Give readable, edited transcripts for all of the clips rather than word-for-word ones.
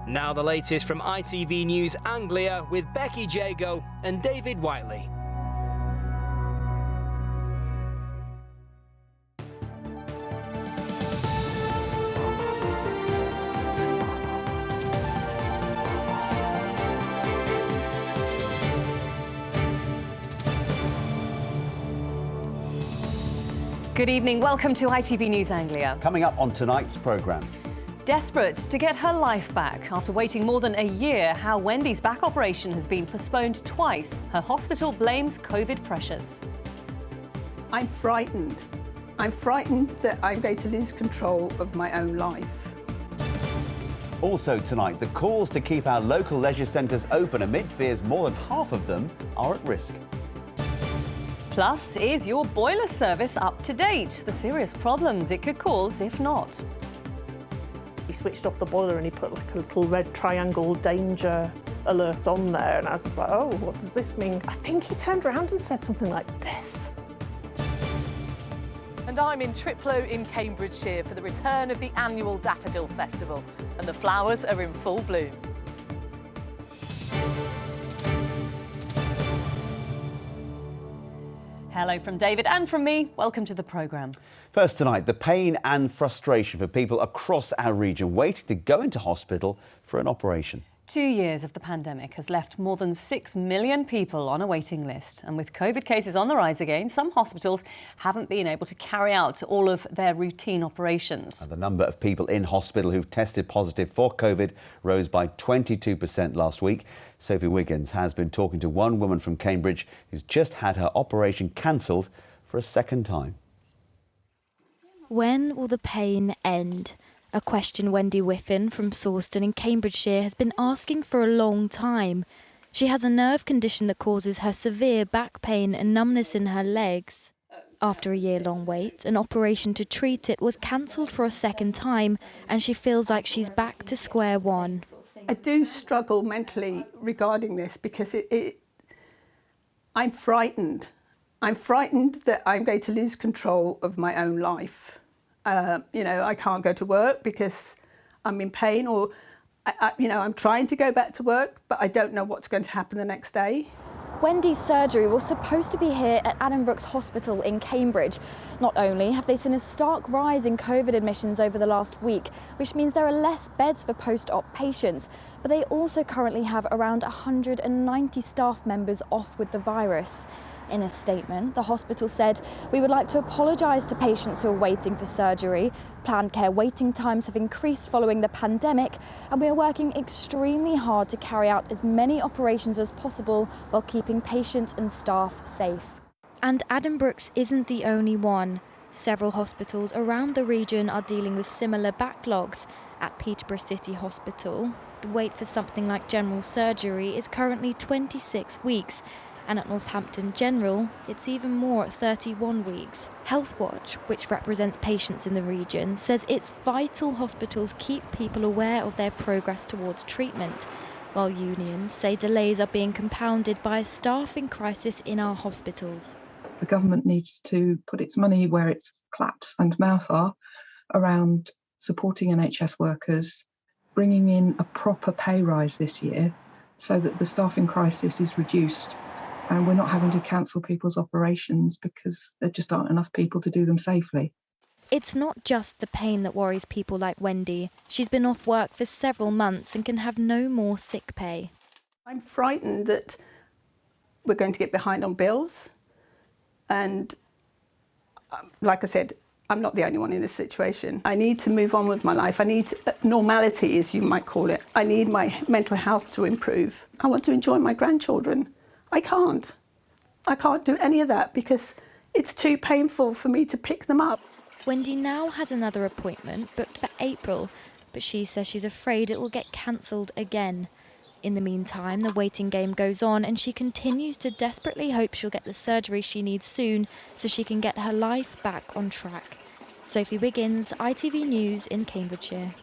Now the latest from ITV News Anglia with Becky, Jago and David Whiteley. Good evening, welcome to ITV News Anglia. Coming up on tonight's programme. Desperate to get her life back after waiting more than a year, how Wendy's back operation has been postponed twice. Her hospital blames COVID pressures. I'm frightened. I'm frightened that I'm going to lose control of my own life. Also tonight, the calls to keep our local leisure centres open amid fears more than half of them are at risk. Plus, is your boiler service up to date? The serious problems it could cause if not. He switched off the boiler and he put like a little red triangle danger alert on there, and I was just like, oh, what does this mean? I think he turned around and said something like death. And I'm in Triplo in Cambridgeshire for the return of the annual Daffodil Festival, and the flowers are in full bloom. Hello from David and from me. Welcome to the programme. First tonight, the pain and frustration for people across our region waiting to go into hospital for an operation. 2 years of the pandemic has left more than 6 million people on a waiting list. And with COVID cases on the rise again, some hospitals haven't been able to carry out all of their routine operations. And the number of people in hospital who've tested positive for COVID rose by 22% last week. Sophie Wiggins has been talking to one woman from Cambridge who's just had her operation cancelled for a second time. When will the pain end? A question Wendy Whiffen from Sawston in Cambridgeshire has been asking for a long time. She has a nerve condition that causes her severe back pain and numbness in her legs. After a year-long wait, an operation to treat it was cancelled for a second time, and she feels like she's back to square one. I do struggle mentally regarding this because I'm frightened. I'm frightened that I'm going to lose control of my own life. I can't go to work because I'm in pain, or, I'm trying to go back to work, but I don't know what's going to happen the next day. Wendy's surgery was supposed to be here at Addenbrooke's Hospital in Cambridge. Not only have they seen a stark rise in COVID admissions over the last week, which means there are less beds for post-op patients, but they also currently have around 190 staff members off with the virus. In a statement, the hospital said, "We would like to apologise to patients who are waiting for surgery. Planned care waiting times have increased following the pandemic, and we are working extremely hard to carry out as many operations as possible while keeping patients and staff safe." And Addenbrooke's isn't the only one. Several hospitals around the region are dealing with similar backlogs. At Peterborough City Hospital, the wait for something like general surgery is currently 26 weeks. And at Northampton General, it's even more at 31 weeks. Healthwatch, which represents patients in the region, says it's vital hospitals keep people aware of their progress towards treatment, while unions say delays are being compounded by a staffing crisis in our hospitals. The government needs to put its money where its claps and mouth are around supporting NHS workers, bringing in a proper pay rise this year so that the staffing crisis is reduced. And we're not having to cancel people's operations because there just aren't enough people to do them safely. It's not just the pain that worries people like Wendy. She's been off work for several months and can have no more sick pay. I'm frightened that we're going to get behind on bills. And like I said, I'm not the only one in this situation. I need to move on with my life. I need normality, as you might call it. I need my mental health to improve. I want to enjoy my grandchildren. I can't do any of that because it's too painful for me to pick them up. Wendy now has another appointment booked for April, but she says she's afraid it will get cancelled again. In the meantime, the waiting game goes on and she continues to desperately hope she'll get the surgery she needs soon so she can get her life back on track. Sophie Wiggins, ITV News in Cambridgeshire.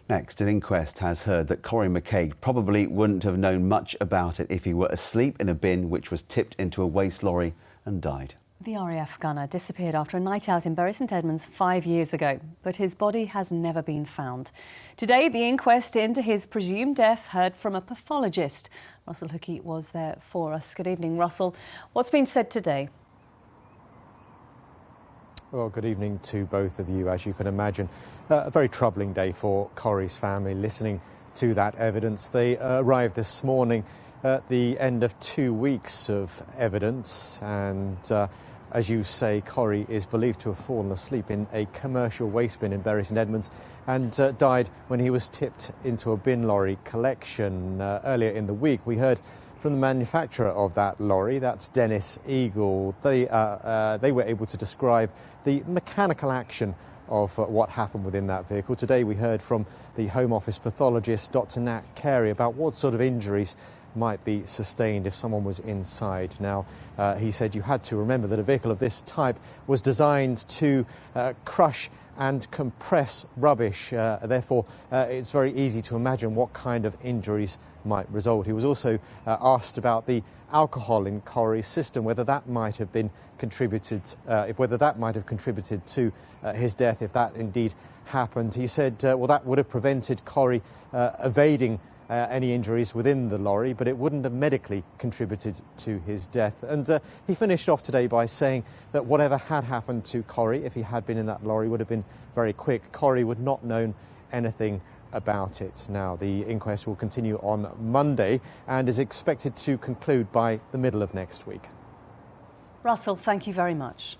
Next, an inquest has heard that Corey McCaig probably wouldn't have known much about it if he were asleep in a bin which was tipped into a waste lorry and died. The RAF gunner disappeared after a night out in Bury St Edmunds 5 years ago, but his body has never been found. Today, the inquest into his presumed death heard from a pathologist. Russell Hookey was there for us. Good evening, Russell. What's been said today? Well, good evening to both of you. As you can imagine, a very troubling day for Corrie's family listening to that evidence. They arrived this morning at the end of 2 weeks of evidence, and as you say, Corrie is believed to have fallen asleep in a commercial waste bin in Bury St Edmunds and died when he was tipped into a bin lorry collection earlier in the week. We heard from the manufacturer of that lorry, that's Dennis Eagle. They were able to describe the mechanical action of what happened within that vehicle. Today we heard from the Home Office pathologist, Dr. Nat Carey, about what sort of injuries might be sustained if someone was inside. Now, he said you had to remember that a vehicle of this type was designed to crush and compress rubbish. Therefore, it's very easy to imagine what kind of injuries might result. He was also asked about the alcohol in Corrie's system, whether that might have been contributed, whether that might have contributed to his death, if that indeed happened. He said, well, that would have prevented Corrie evading any injuries within the lorry, but it wouldn't have medically contributed to his death. And he finished off today by saying that whatever had happened to Corrie, if he had been in that lorry, would have been very quick. Corrie would not have known anything about it. Now, the inquest will continue on Monday and is expected to conclude by the middle of next week. Russell, thank you very much.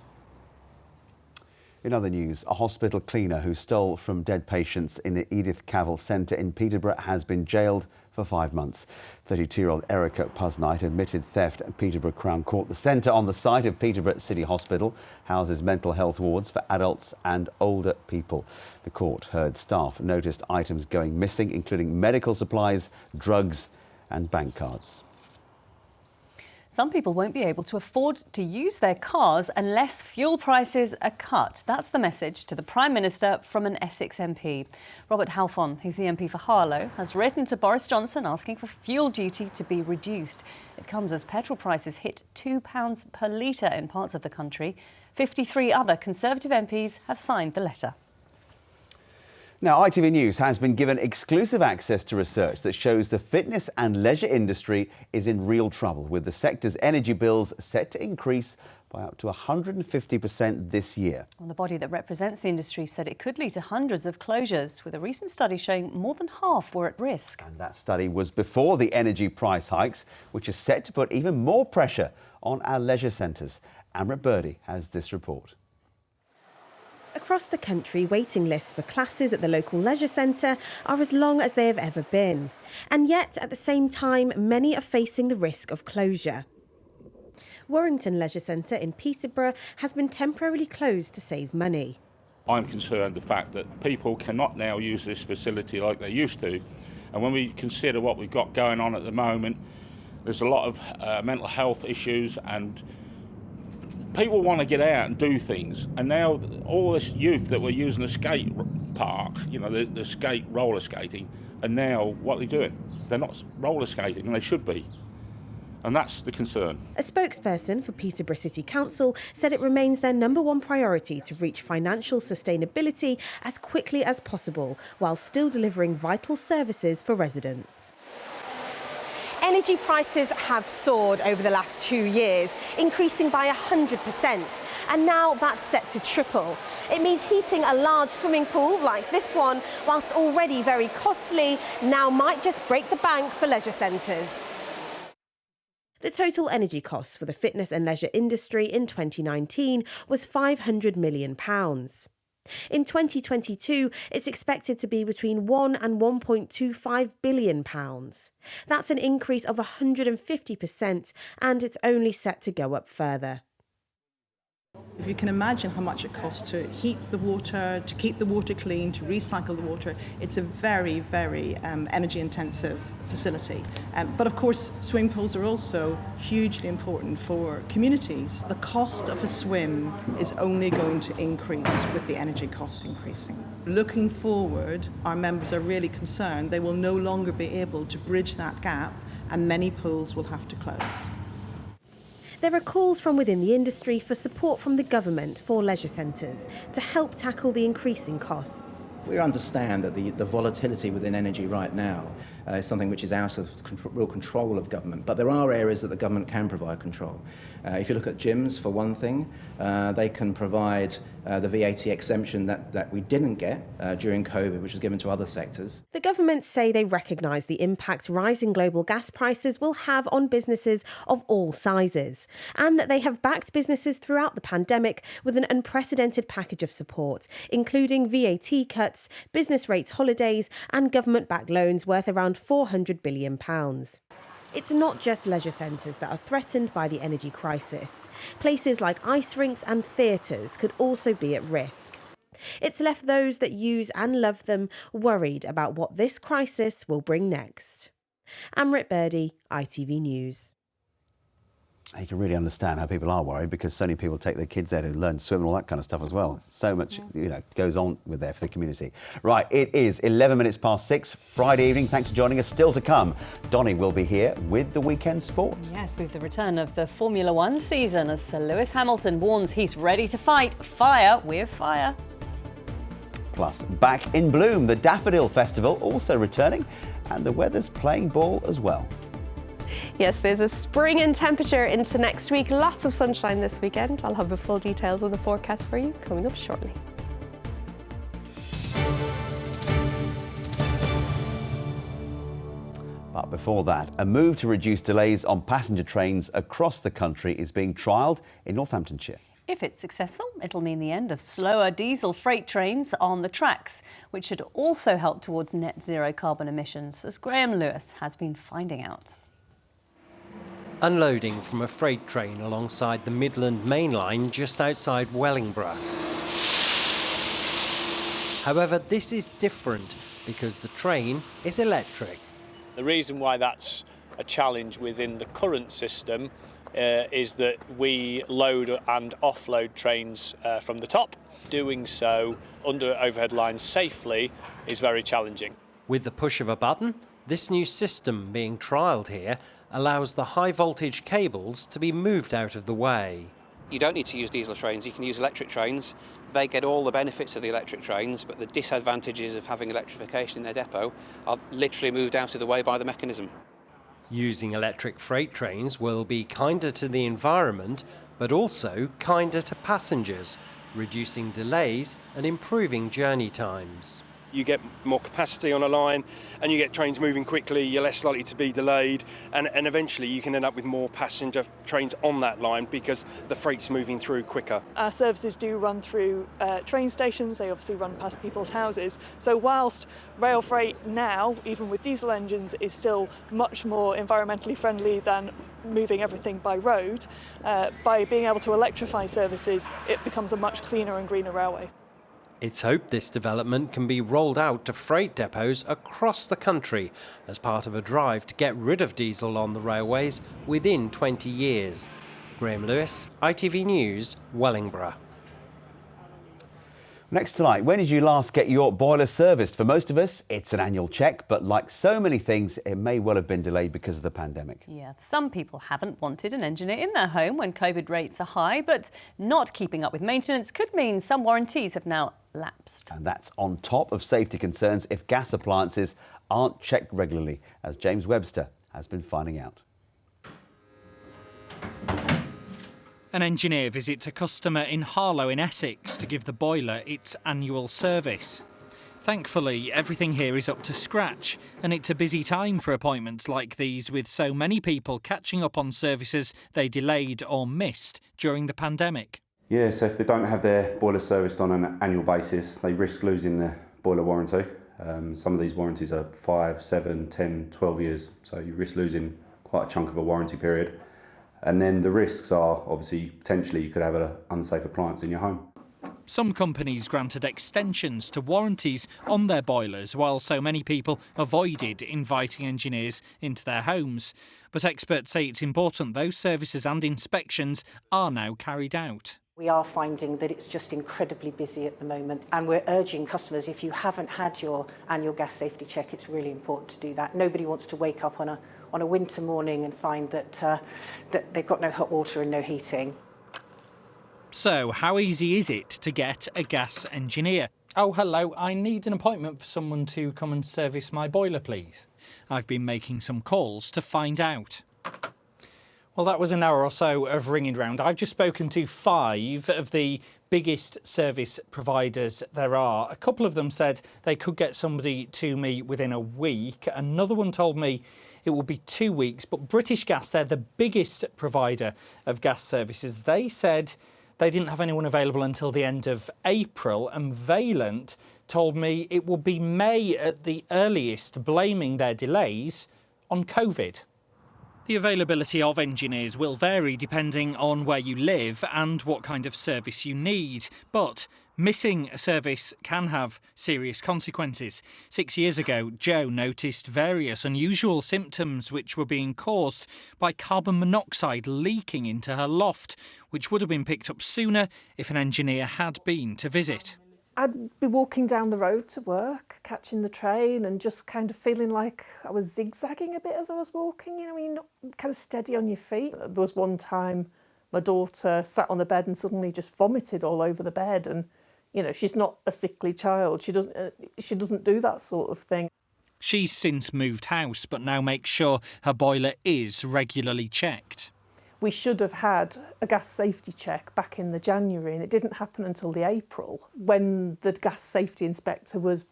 In other news, a hospital cleaner who stole from dead patients in the Edith Cavell Centre in Peterborough has been jailed for 5 months. 32-year-old Erica Pusknight admitted theft at Peterborough Crown Court. The centre on the site of Peterborough City Hospital houses mental health wards for adults and older people. The court heard staff noticed items going missing, including medical supplies, drugs and bank cards. Some people won't be able to afford to use their cars unless fuel prices are cut. That's the message to the Prime Minister from an Essex MP. Robert Halfon, who's the MP for Harlow, has written to Boris Johnson asking for fuel duty to be reduced. It comes as petrol prices hit £2 per litre in parts of the country. 53 other Conservative MPs have signed the letter. Now, ITV News has been given exclusive access to research that shows the fitness and leisure industry is in real trouble, with the sector's energy bills set to increase by up to 150% this year. Well, the body that represents the industry said it could lead to hundreds of closures, with a recent study showing more than half were at risk. And that study was before the energy price hikes, which is set to put even more pressure on our leisure centres. Amrit Birdie has this report. Across the country, waiting lists for classes at the local leisure centre are as long as they have ever been. And yet, at the same time, many are facing the risk of closure. Warrington Leisure Centre in Peterborough has been temporarily closed to save money. I'm concerned the fact that people cannot now use this facility like they used to. And when we consider what we've got going on at the moment, there's a lot of mental health issues, and people want to get out and do things, and now all this youth that were using the skate park, you know, the skate roller skating, and now what are they doing? They're not roller skating, and they should be. And that's the concern. A spokesperson for Peterborough City Council said it remains their #1 priority to reach financial sustainability as quickly as possible, while still delivering vital services for residents. Energy prices have soared over the last 2 years, increasing by 100%. And now that's set to triple. It means heating a large swimming pool like this one, whilst already very costly, now might just break the bank for leisure centres. The total energy costs for the fitness and leisure industry in 2019 was £500 million. In 2022, it's expected to be between £1 and £1.25 billion. That's an increase of 150%, and it's only set to go up further. If you can imagine how much it costs to heat the water, to keep the water clean, to recycle the water, it's a very, very energy-intensive facility. But of course, swimming pools are also hugely important for communities. The cost of a swim is only going to increase with the energy costs increasing. Looking forward, our members are really concerned they will no longer be able to bridge that gap, and many pools will have to close. There are calls from within the industry for support from the government for leisure centres to help tackle the increasing costs. We understand that the volatility within energy right now is something which is out of real control of government, but there are areas that the government can provide control. If you look at gyms, for one thing, they can provide the VAT exemption that we didn't get during COVID, which was given to other sectors. The government say they recognise the impact rising global gas prices will have on businesses of all sizes, and that they have backed businesses throughout the pandemic with an unprecedented package of support, including VAT cuts, business rates holidays and government-backed loans worth around £400 billion. It's not just leisure centres that are threatened by the energy crisis. Places like ice rinks and theatres could also be at risk. It's left those that use and love them worried about what this crisis will bring next. Amrit Birdie, ITV News. You can really understand how people are worried because so many people take their kids there to learn to swim and all that kind of stuff as well. So much, goes on with there for the community. Right, it is 11 minutes past 6, Friday evening. Thanks for joining us. Still to come, Donny will be here with the weekend sport. Yes, with the return of the Formula One season as Sir Lewis Hamilton warns he's ready to fight fire with fire. Plus, back in bloom, the Daffodil Festival also returning, and the weather's playing ball as well. Yes, there's a spring in temperature into next week. Lots of sunshine this weekend. I'll have the full details of the forecast for you coming up shortly. But before that, a move to reduce delays on passenger trains across the country is being trialled in Northamptonshire. If it's successful, it'll mean the end of slower diesel freight trains on the tracks, which should also help towards net zero carbon emissions, as Graham Lewis has been finding out. Unloading from a freight train alongside the Midland Main Line just outside Wellingborough. However, this is different because the train is electric. The reason why that's a challenge within the current system is that we load and offload trains from the top. Doing so under overhead lines safely is very challenging. With the push of a button, this new system being trialled here allows the high voltage cables to be moved out of the way. You don't need to use diesel trains, you can use electric trains. They get all the benefits of the electric trains, but the disadvantages of having electrification in their depot are literally moved out of the way by the mechanism. Using electric freight trains will be kinder to the environment, but also kinder to passengers, reducing delays and improving journey times. You get more capacity on a line and you get trains moving quickly, you're less likely to be delayed, and eventually you can end up with more passenger trains on that line because the freight's moving through quicker. Our services do run through train stations, they obviously run past people's houses. So whilst rail freight now, even with diesel engines, is still much more environmentally friendly than moving everything by road, by being able to electrify services, it becomes a much cleaner and greener railway. It's hoped this development can be rolled out to freight depots across the country as part of a drive to get rid of diesel on the railways within 20 years. Graham Lewis, ITV News, Wellingborough. Next tonight, when did you last get your boiler serviced? For most of us, it's an annual check, but like so many things, it may well have been delayed because of the pandemic. Yeah, some people haven't wanted an engineer in their home when COVID rates are high, but not keeping up with maintenance could mean some warranties have now lapsed. And that's on top of safety concerns if gas appliances aren't checked regularly, as James Webster has been finding out. An engineer visits a customer in Harlow in Essex to give the boiler its annual service. Thankfully, everything here is up to scratch, and it's a busy time for appointments like these, with so many people catching up on services they delayed or missed during the pandemic. Yeah, so if they don't have their boiler serviced on an annual basis, they risk losing the boiler warranty. Some of these warranties are 5, 7, 10, 12 years, so you risk losing quite a chunk of a warranty period. And then the risks are, obviously, potentially you could have an unsafe appliance in your home. Some companies granted extensions to warranties on their boilers, while so many people avoided inviting engineers into their homes. But experts say it's important those services and inspections are now carried out. We are finding that it's just incredibly busy at the moment, and we're urging customers, if you haven't had your annual gas safety check, it's really important to do that. Nobody wants to wake up on a on a winter morning and find that, that they've got no hot water and no heating. So, how easy is it to get a gas engineer? Oh, hello, I need an appointment for someone to come and service my boiler, please. I've been making some calls to find out. Well, that was an hour or so of ringing round. I've just spoken to 5 of the biggest service providers there are. A couple of them said they could get somebody to me within a week. Another one told me it will be 2 weeks. But British Gas, they're the biggest provider of gas services. They said they didn't have anyone available until the end of April, and Vaillant told me it will be May at the earliest, blaming their delays on COVID. The availability of engineers will vary depending on where you live and what kind of service you need, but missing a service can have serious consequences. 6 years ago, Jo noticed various unusual symptoms which were being caused by carbon monoxide leaking into her loft, which would have been picked up sooner if an engineer had been to visit. I'd be walking down the road to work, catching the train and just kind of feeling like I was zigzagging a bit as I was walking, you know, you're not kind of steady on your feet. There was one time my daughter sat on the bed and suddenly just vomited all over the bed, and, you know, she's not a sickly child. She doesn't do that sort of thing. She's since moved house, but now makes sure her boiler is regularly checked. We should have had a gas safety check back in the January, and it didn't happen until the April, when the gas safety inspector was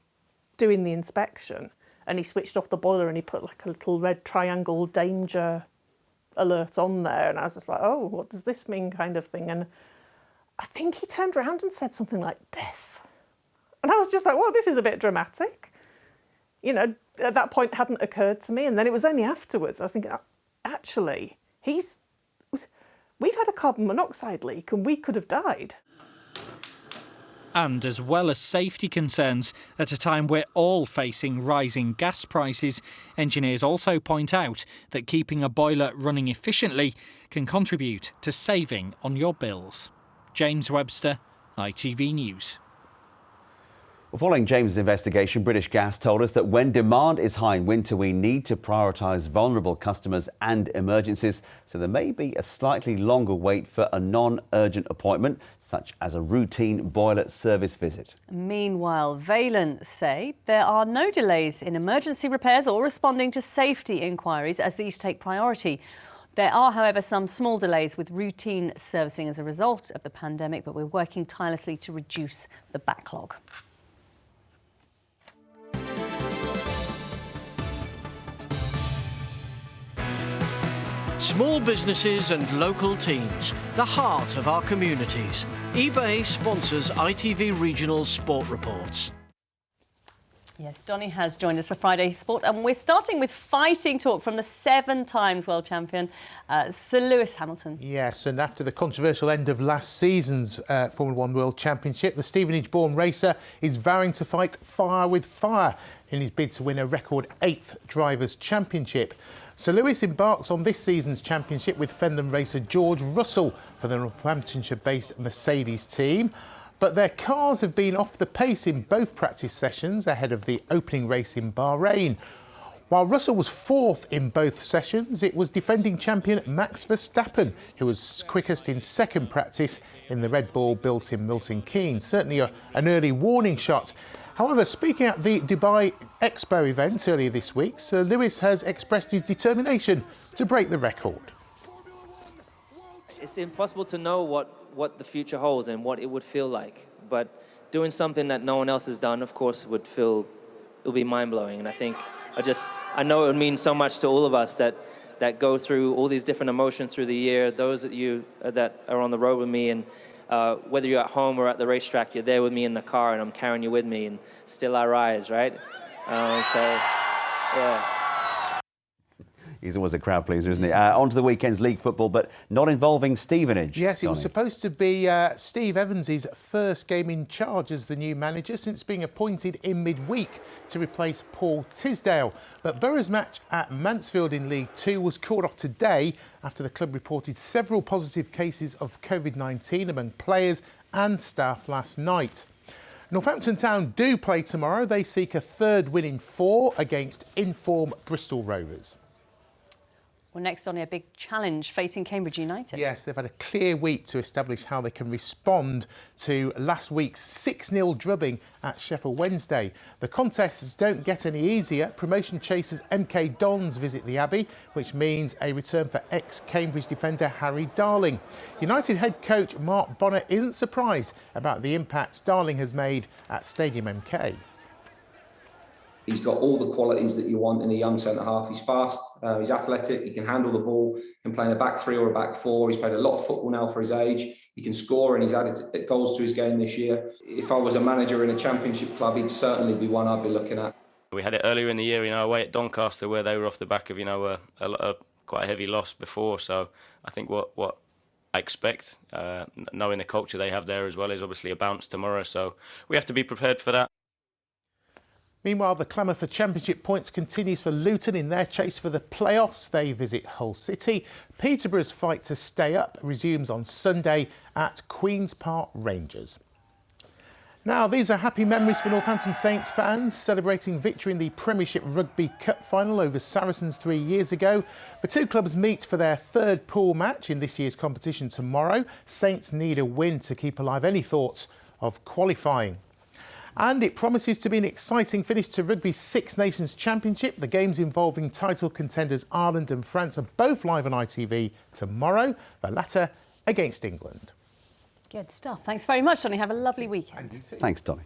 doing the inspection, and he switched off the boiler and he put like a little red triangle danger alert on there, and I was just like, oh, what does this mean, kind of thing. And I think he turned around and said something like death, and I was just like, well, this is a bit dramatic. You know, at that point it hadn't occurred to me, and then it was only afterwards I was thinking, actually, we've had a carbon monoxide leak and we could have died. And as well as safety concerns, at a time we're all facing rising gas prices, engineers also point out that keeping a boiler running efficiently can contribute to saving on your bills. James Webster, ITV News. Well, following James's investigation, British Gas told us that when demand is high in winter, we need to prioritise vulnerable customers and emergencies. So there may be a slightly longer wait for a non-urgent appointment, such as a routine boiler service visit. Meanwhile, Vaillant say there are no delays in emergency repairs or responding to safety inquiries, as these take priority. There are, however, some small delays with routine servicing as a result of the pandemic, but we're working tirelessly to reduce the backlog. Small businesses and local teams, the heart of our communities. eBay sponsors ITV Regional Sport Reports. Yes, Donny has joined us for Friday Sport, and we're starting with fighting talk from the 7 times world champion, Sir Lewis Hamilton. Yes, and after the controversial end of last season's Formula 1 World Championship, the Stevenage-born racer is vowing to fight fire with fire in his bid to win a record 8th Drivers' Championship. Sir Lewis embarks on this season's championship with Fenland racer George Russell for the Northamptonshire-based Mercedes team. But their cars have been off the pace in both practice sessions ahead of the opening race in Bahrain. While Russell was 4th in both sessions, it was defending champion Max Verstappen who was quickest in 2nd practice in the Red Bull built in Milton Keynes. Certainly an early warning shot. However, speaking at the Dubai Expo event earlier this week, Sir Lewis has expressed his determination to break the record. It's impossible to know what the future holds and what it would feel like. But doing something that no one else has done, of course, it'll be mind-blowing. And I think I know it would mean so much to all of us that go through all these different emotions through the year, those that are on the road with me, and whether you're at home or at the racetrack, you're there with me in the car and I'm carrying you with me, and still I rise, right? Yeah. He's always a crowd pleaser, isn't he? On to the weekend's league football, but not involving Stevenage. Yes, it was supposed to be Steve Evans' first game in charge as the new manager since being appointed in midweek to replace Paul Tisdale. But Borough's match at Mansfield in League 2 was called off today after the club reported several positive cases of COVID-19 among players and staff last night. Northampton Town do play tomorrow. They seek a 3rd win in 4 against in-form Bristol Rovers. Well, next on a big challenge facing Cambridge United. Yes, they've had a clear week to establish how they can respond to last week's 6-0 drubbing at Sheffield Wednesday. The contests don't get any easier. Promotion chasers MK Dons visit the Abbey, which means a return for ex-Cambridge defender Harry Darling. United head coach Mark Bonner isn't surprised about the impact Darling has made at Stadium MK. He's got all the qualities that you want in a young centre-half. He's fast, he's athletic, he can handle the ball, can play in a back three or a back four. He's played a lot of football now for his age. He can score and he's added goals to his game this year. If I was a manager in a championship club, he'd certainly be one I'd be looking at. We had it earlier in the year, away at Doncaster, where they were off the back of, quite a heavy loss before. So I think what I expect, knowing the culture they have there as well, is obviously a bounce tomorrow. So we have to be prepared for that. Meanwhile, the clamour for championship points continues for Luton in their chase for the playoffs. They visit Hull City. Peterborough's fight to stay up resumes on Sunday at Queen's Park Rangers. Now, these are happy memories for Northampton Saints fans, celebrating victory in the Premiership Rugby Cup final over Saracens 3 years ago. The two clubs meet for their third pool match in this year's competition tomorrow. Saints need a win to keep alive any thoughts of qualifying. And it promises to be an exciting finish to Rugby's Six Nations Championship. The games involving title contenders Ireland and France are both live on ITV tomorrow, the latter against England. Good stuff. Thanks very much, Donny. Have a lovely weekend. Thanks, Donny.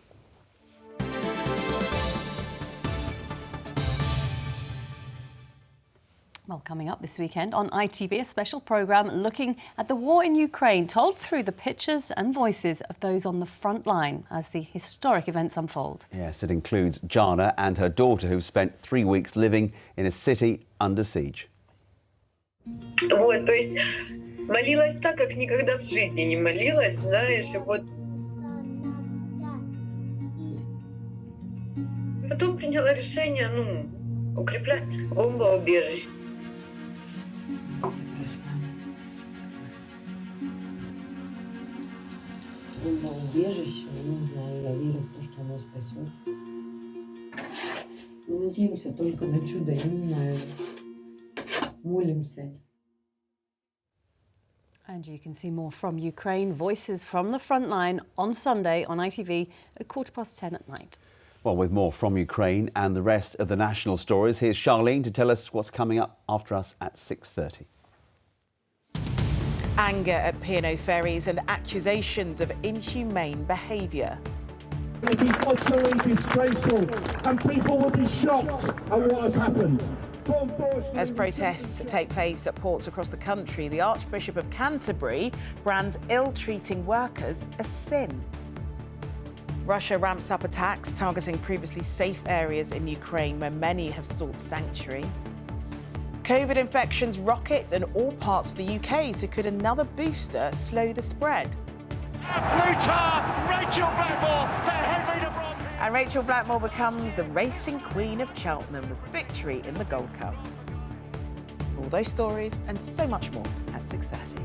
Well, coming up this weekend on ITV, a special programme looking at the war in Ukraine, told through the pictures and voices of those on the front line as the historic events unfold. Yes, it includes Jana and her daughter, who spent 3 weeks living in a city under siege. Вот, то есть молилась так, как никогда в жизни не молилась, знаешь, и вот потом приняла решение, укреплять бомбоубежище. Бомбоубежище, не знаю, я верю в то, что оно спасет. Мы надеемся только на чудо, я не знаю. Молимся. And you can see more from Ukraine, voices from the front line on Sunday on ITV at 10:15 at night. Well, with more from Ukraine and the rest of the national stories, here's Charlene to tell us what's coming up after us at 6:30. Anger at P&O ferries and accusations of inhumane behaviour. It is utterly disgraceful and people will be shocked at what has happened. As protests take place at ports across the country, the Archbishop of Canterbury brands ill-treating workers a sin. Russia ramps up attacks targeting previously safe areas in Ukraine where many have sought sanctuary. COVID infections rocket in all parts of the UK, so could another booster slow the spread? Rachel Blackmore for Henry de Bron. And Rachel Blackmore becomes the racing queen of Cheltenham with victory in the Gold Cup. All those stories and so much more at 6:30.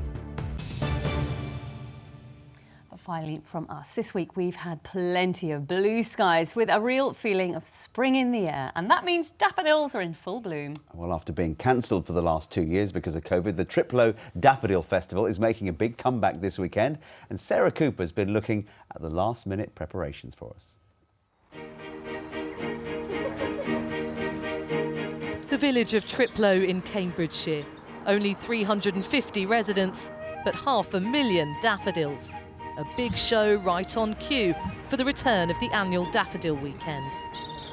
Finally, from us, this week we've had plenty of blue skies with a real feeling of spring in the air, and that means daffodils are in full bloom. Well, after being cancelled for the last 2 years because of COVID, the Triplo Daffodil Festival is making a big comeback this weekend, and Sarah Cooper's been looking at the last-minute preparations for us. The village of Triplo in Cambridgeshire. Only 350 residents, but 500,000 daffodils. A big show right on cue for the return of the annual Daffodil Weekend.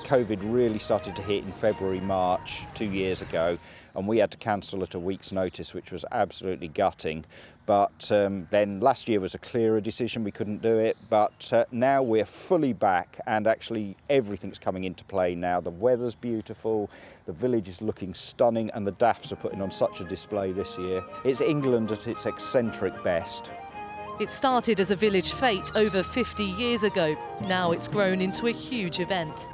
COVID really started to hit in February, March 2 years ago, and we had to cancel at a week's notice, which was absolutely gutting. But then last year was a clearer decision, we couldn't do it, but now we're fully back and actually everything's coming into play now. The weather's beautiful, the village is looking stunning, and the daffs are putting on such a display this year. It's England at its eccentric best. It started as a village fete over 50 years ago. Now it's grown into a huge event.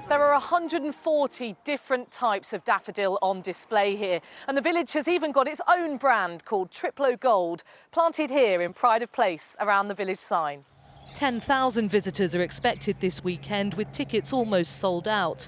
There are 140 different types of daffodil on display here, and the village has even got its own brand called Triplo Gold, planted here in pride of place around the village sign. 10,000 visitors are expected this weekend, with tickets almost sold out.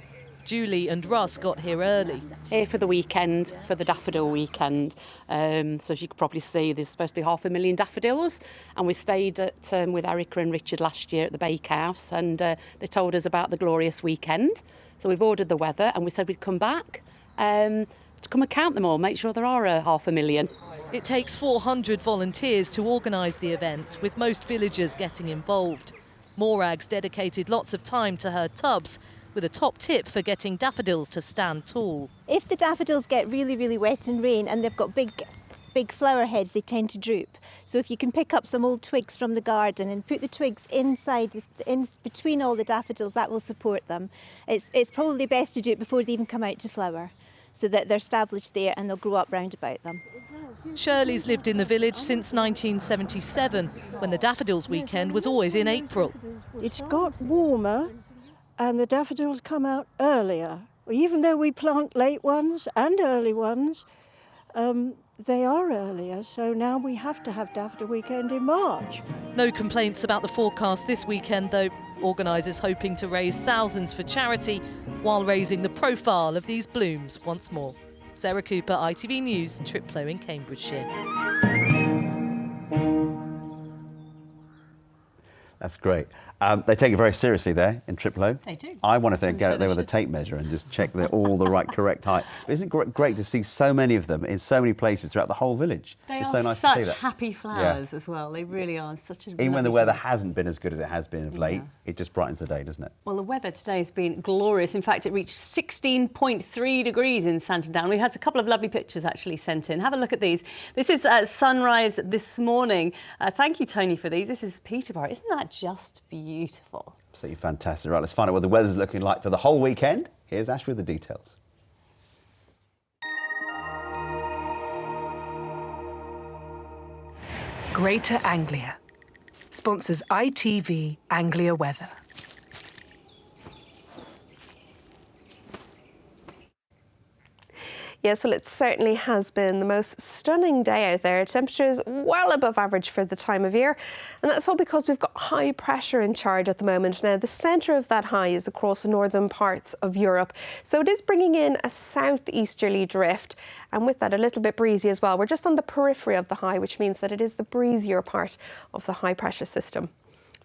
Julie and Russ got here early. Here for the weekend, for the daffodil weekend. So as you could probably see, there's supposed to be 500,000 daffodils, and we stayed at, with Erica and Richard last year at the Bakehouse, and they told us about the glorious weekend. So we've ordered the weather, and we said we'd come back to come and count them all, make sure there are 500,000. It takes 400 volunteers to organise the event, with most villagers getting involved. Morag's dedicated lots of time to her tubs, with a top tip for getting daffodils to stand tall. If the daffodils get really, really wet and rain and they've got big flower heads, they tend to droop. So if you can pick up some old twigs from the garden and put the twigs inside, in between all the daffodils, that will support them. It's probably best to do it before they even come out to flower, so that they're established there and they'll grow up round about them. Shirley's lived in the village since 1977, when the daffodils weekend was always in April. It's got warmer and the daffodils come out earlier. Even though we plant late ones and early ones, they are earlier, so now we have to have daffodil weekend in March. No complaints about the forecast this weekend, though. Organisers hoping to raise thousands for charity while raising the profile of these blooms once more. Sarah Cooper, ITV News, Triplo in Cambridgeshire. That's great. They take it very seriously there in Triplo. They do. I want to get out there with a tape measure and just check they're all the right correct height. But isn't it great to see so many of them in so many places throughout the whole village? They it's are so nice such to see that. happy flowers as well. They really are such a Even when the lovely weather smell. hasn't been as good as it has been of late, it just brightens the day, doesn't it? Well, the weather today has been glorious. In fact, it reached 16.3 degrees in Santondown. We've had a couple of lovely pictures actually sent in. Have a look at these. This is sunrise this morning. Thank you, Tony, for these. This is Peterborough. Isn't that just beautiful? Absolutely fantastic. Right, let's find out what the weather's looking like for the whole weekend. Here's Ash with the details. Greater Anglia sponsors ITV Anglia Weather. Yes, well, it certainly has been the most stunning day out there. Temperatures well above average for the time of year. And that's all because we've got high pressure in charge at the moment. Now, the centre of that high is across the northern parts of Europe. So it is bringing in a southeasterly drift. And with that, a little bit breezy as well. We're just on the periphery of the high, which means that it is the breezier part of the high pressure system.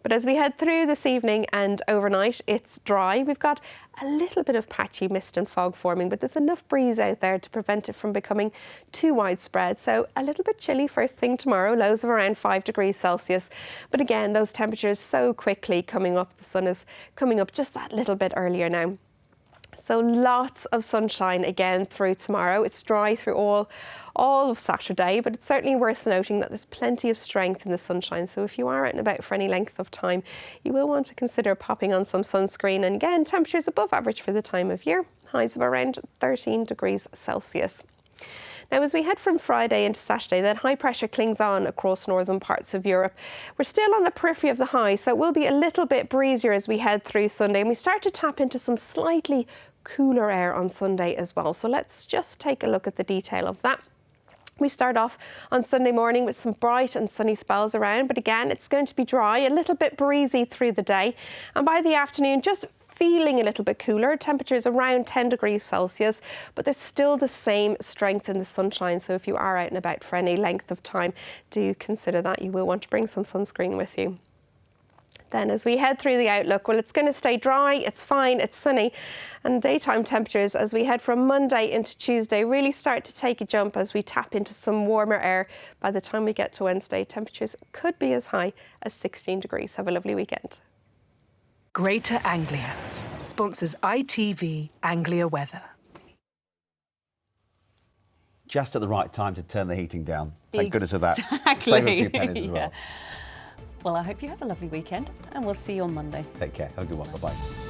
But as we head through this evening and overnight, it's dry. We've got a little bit of patchy mist and fog forming, but there's enough breeze out there to prevent it from becoming too widespread. So a little bit chilly first thing tomorrow, lows of around 5 degrees Celsius. But again, those temperatures so quickly coming up. The sun is coming up just that little bit earlier now. So lots of sunshine again through tomorrow. It's dry through all of Saturday, but it's certainly worth noting that there's plenty of strength in the sunshine. So if you are out and about for any length of time, you will want to consider popping on some sunscreen. And again, temperatures above average for the time of year, highs of around 13 degrees Celsius. Now, as we head from Friday into Saturday, that high pressure clings on across northern parts of Europe. We're still on the periphery of the high, so it will be a little bit breezier as we head through Sunday, and we start to tap into some slightly cooler air on Sunday as well. So let's just take a look at the detail of that. We start off on Sunday morning with some bright and sunny spells around, but again, it's going to be dry, a little bit breezy through the day, and by the afternoon, just feeling a little bit cooler. Temperatures around 10 degrees Celsius, but there's still the same strength in the sunshine. So if you are out and about for any length of time, do consider that. You will want to bring some sunscreen with you. Then as we head through the outlook, well, it's going to stay dry, it's fine, it's sunny, and daytime temperatures as we head from Monday into Tuesday really start to take a jump as we tap into some warmer air. By the time we get to Wednesday, temperatures could be as high as 16 degrees. Have a lovely weekend. Greater Anglia sponsors ITV Anglia Weather. Just at the right time to turn the heating down. Thank goodness for that. Exactly. Save a few pennies as well. Well, I hope you have a lovely weekend, and we'll see you on Monday. Take care. Have a good one. Bye-bye.